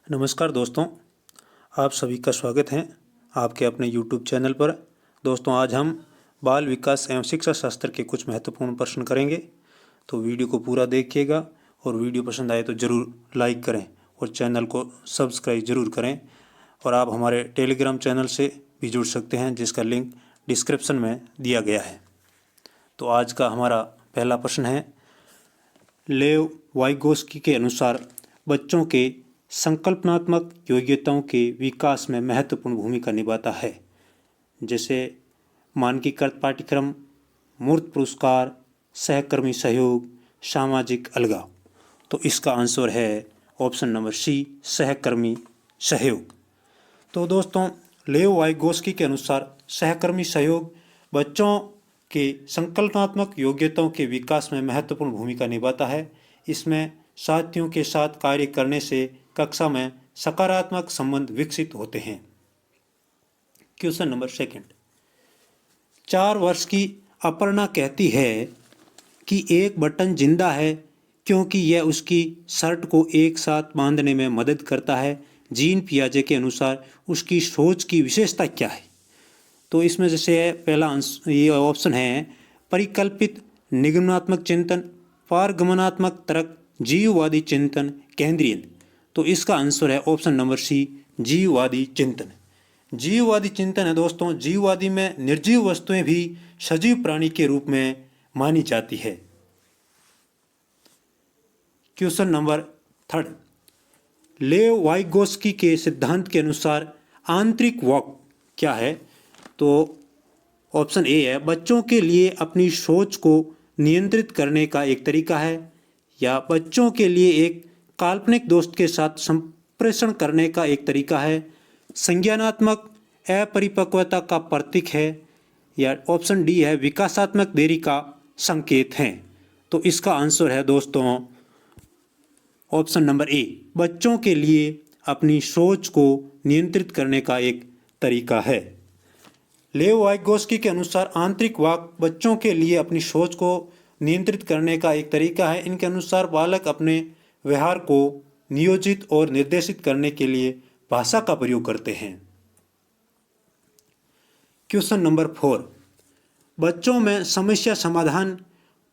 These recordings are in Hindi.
नमस्कार दोस्तों, आप सभी का स्वागत है आपके अपने यूट्यूब चैनल पर। दोस्तों, आज हम बाल विकास एवं शिक्षा शास्त्र के कुछ महत्वपूर्ण प्रश्न करेंगे, तो वीडियो को पूरा देखिएगा और वीडियो पसंद आए तो ज़रूर लाइक करें और चैनल को सब्सक्राइब ज़रूर करें। और आप हमारे टेलीग्राम चैनल से भी जुड़ सकते हैं, जिसका लिंक डिस्क्रिप्शन में दिया गया है। तो आज का हमारा पहला प्रश्न है, लेव वाइगोस्की के अनुसार बच्चों के संकल्पनात्मक योग्यताओं के विकास में महत्वपूर्ण भूमिका निभाता है, जैसे मानकीकृत पाठ्यक्रम, मूर्त पुरस्कार, सहकर्मी सहयोग, सामाजिक अलगाव। तो इसका आंसर है ऑप्शन नंबर सी, सहकर्मी सहयोग। तो दोस्तों, लेव वाइगोस्की के अनुसार सहकर्मी सहयोग बच्चों के संकल्पनात्मक योग्यताओं के विकास में महत्वपूर्ण भूमिका निभाता है। इसमें साथियों के साथ कार्य करने से कक्षा में सकारात्मक संबंध विकसित होते हैं। क्वेश्चन नंबर सेकंड, 4 वर्ष की अपर्णा कहती है कि एक बटन जिंदा है क्योंकि यह उसकी शर्ट को एक साथ बांधने में मदद करता है। जीन पियाजे के अनुसार उसकी सोच की विशेषता क्या है? तो इसमें जैसे है पहला ये ऑप्शन है परिकल्पित निगमनात्मक चिंतन, पारगमनात्मक तर्क, जीववादी चिंतन, केंद्रीय। तो इसका आंसर है ऑप्शन नंबर सी, जीववादी चिंतन। जीववादी चिंतन है दोस्तों, जीववादी में निर्जीव वस्तुएं भी सजीव प्राणी के रूप में मानी जाती है। क्वेश्चन नंबर थर्ड, लेव वाइगोस्की के सिद्धांत के अनुसार आंतरिक वाक क्या है? तो ऑप्शन ए है बच्चों के लिए अपनी सोच को नियंत्रित करने का एक तरीका है, या बच्चों के लिए एक काल्पनिक दोस्त के साथ संप्रेषण करने का एक तरीका है, संज्ञानात्मक अपरिपक्वता का प्रतीक है, या ऑप्शन डी है विकासात्मक देरी का संकेत है। तो इसका आंसर है दोस्तों ऑप्शन नंबर ए, बच्चों के लिए अपनी सोच को नियंत्रित करने का एक तरीका है। लेव वाइगोस्की के अनुसार आंतरिक वाक बच्चों के लिए अपनी सोच को नियंत्रित करने का एक तरीका है। इनके अनुसार बालक अपने व्यवहार को नियोजित और निर्देशित करने के लिए भाषा का प्रयोग करते हैं। क्वेश्चन नंबर 4, बच्चों में समस्या समाधान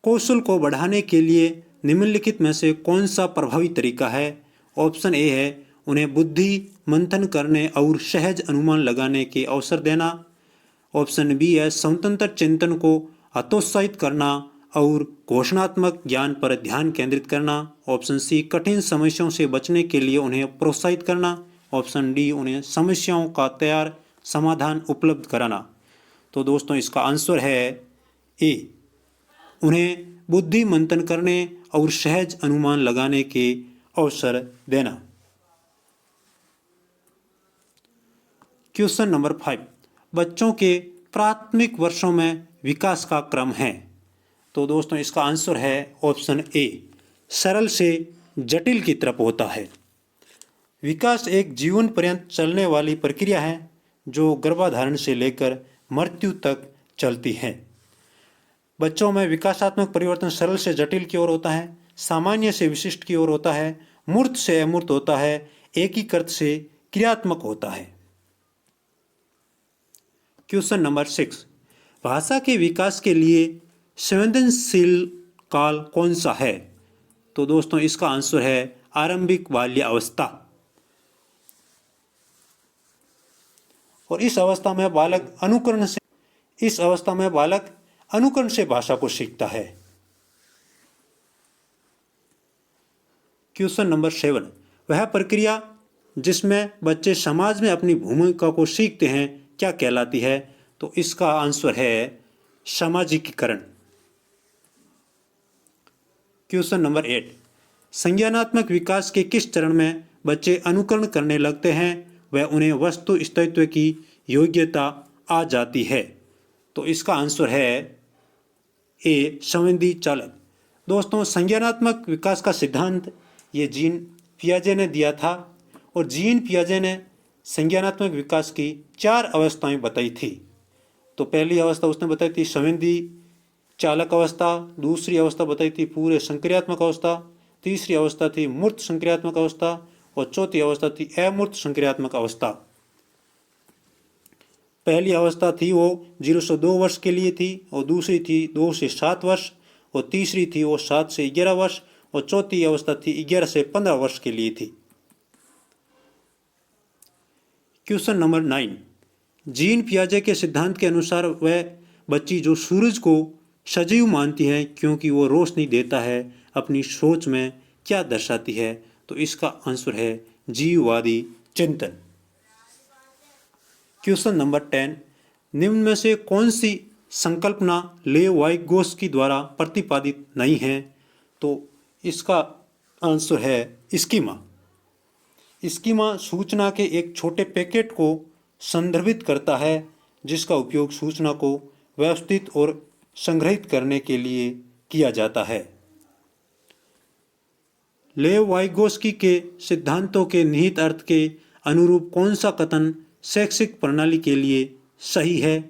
कौशल को बढ़ाने के लिए निम्नलिखित में से कौन सा प्रभावी तरीका है? ऑप्शन ए है उन्हें बुद्धि मंथन करने और सहज अनुमान लगाने के अवसर देना। ऑप्शन बी है स्वतंत्र चिंतन को हतोत्साहित करना और घोषणात्मक ज्ञान पर ध्यान केंद्रित करना। ऑप्शन सी कठिन समस्याओं से बचने के लिए उन्हें प्रोत्साहित करना। ऑप्शन डी उन्हें समस्याओं का तैयार समाधान उपलब्ध कराना। तो दोस्तों, इसका आंसर है ए, उन्हें बुद्धि मंथन करने और सहज अनुमान लगाने के अवसर देना। क्वेश्चन नंबर 5, बच्चों के प्राथमिक वर्षों में विकास का क्रम है। तो दोस्तों, इसका आंसर है ऑप्शन ए, सरल से जटिल की तरफ होता है। विकास एक जीवन पर्यंत चलने वाली प्रक्रिया है जो गर्भाधारण से लेकर मृत्यु तक चलती है। बच्चों में विकासात्मक परिवर्तन सरल से जटिल की ओर होता है, सामान्य से विशिष्ट की ओर होता है, मूर्त से अमूर्त होता है, एकीकृत से क्रियात्मक होता है। क्वेश्चन नंबर 6, भाषा के विकास के लिए संवेदनशील काल कौन सा है? तो दोस्तों, इसका आंसर है आरंभिक बाल्य अवस्था। और इस अवस्था में बालक अनुकरण से भाषा को सीखता है। क्वेश्चन नंबर 7, वह प्रक्रिया जिसमें बच्चे समाज में अपनी भूमिका को सीखते हैं क्या कहलाती है? तो इसका आंसर है सामाजिकीकरण। क्वेश्चन नंबर 8, संज्ञानात्मक विकास के किस चरण में बच्चे अनुकरण करने लगते हैं वह उन्हें वस्तु स्थायित्व की योग्यता आ जाती है? तो इसका आंसर है ए, संवेदी चालक। दोस्तों, संज्ञानात्मक विकास का सिद्धांत ये जीन पियाजे ने दिया था, और जीन पियाजे ने संज्ञानात्मक विकास की 4 अवस्थाएं बताई थी। तो पहली अवस्था उसने बताई थी संवेदी चालक अवस्था, दूसरी अवस्था बताई थी पूरे संक्रियात्मक अवस्था, तीसरी अवस्था थी मूर्त संक्रियात्मक अवस्था, और चौथी अवस्था थी अमूर्त संक्रियात्मक अवस्था। पहली अवस्था थी वो 0 से 2 वर्ष के लिए थी, और दूसरी थी 2 से 7 वर्ष, और तीसरी थी वो 7 से 11 वर्ष, और चौथी अवस्था थी 11 से 15 वर्ष के लिए थी। क्वेश्चन नंबर 9, जीन पियाजे के सिद्धांत के अनुसार वह बच्ची जो सूरज को सजीव मानती है क्योंकि वो रोशनी देता है, अपनी सोच में क्या दर्शाती है? तो इसका आंसर है जीववादी चिंतन। क्वेश्चन नंबर 10, निम्न में से कौन सी संकल्पना लेव वाइगोत्स्की द्वारा प्रतिपादित नहीं है? तो इसका आंसर है स्कीमा। स्कीमा सूचना के एक छोटे पैकेट को संदर्भित करता है जिसका उपयोग सूचना को व्यवस्थित और संग्रहित करने के लिए किया जाता है। लेव वाइगोत्स्की के सिद्धांतों के निहित अर्थ के अनुरूप कौन सा कथन शैक्षिक प्रणाली के लिए सही है?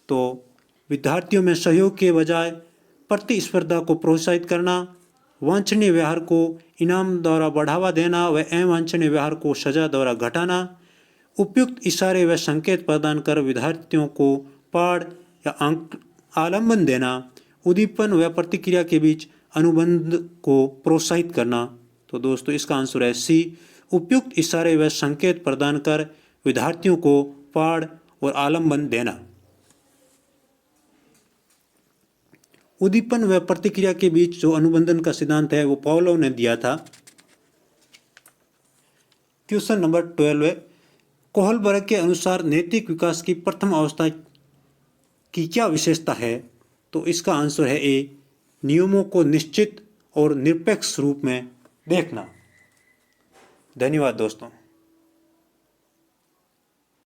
तो विद्यार्थियों में सहयोग के बजाय प्रतिस्पर्धा को प्रोत्साहित करना, वांछनीय व्यवहार को इनाम द्वारा बढ़ावा देना व अवांछनीय व्यवहार को सजा द्वारा घटाना, उपयुक्त इशारे व संकेत प्रदान कर विद्यार्थियों को पाठ या आलम्बन देना, उद्दीपन व प्रतिक्रिया के बीच अनुबंध को प्रोत्साहित करना। तो दोस्तों इसका आंसर है सी, उपयुक्त इशारे व संकेत प्रदान कर विद्यार्थियों को पाठ और आलम्बन देना। उद्दीपन व प्रतिक्रिया के बीच जो अनुबंधन का सिद्धांत है वो पावलोव ने दिया था। क्वेश्चन नंबर 12, कोहलबर्ग के अनुसार नैतिक विकास की प्रथम अवस्था की क्या विशेषता है? तो इसका आंसर है ए, नियमों को निश्चित और निरपेक्ष रूप में देखना। धन्यवाद दोस्तों।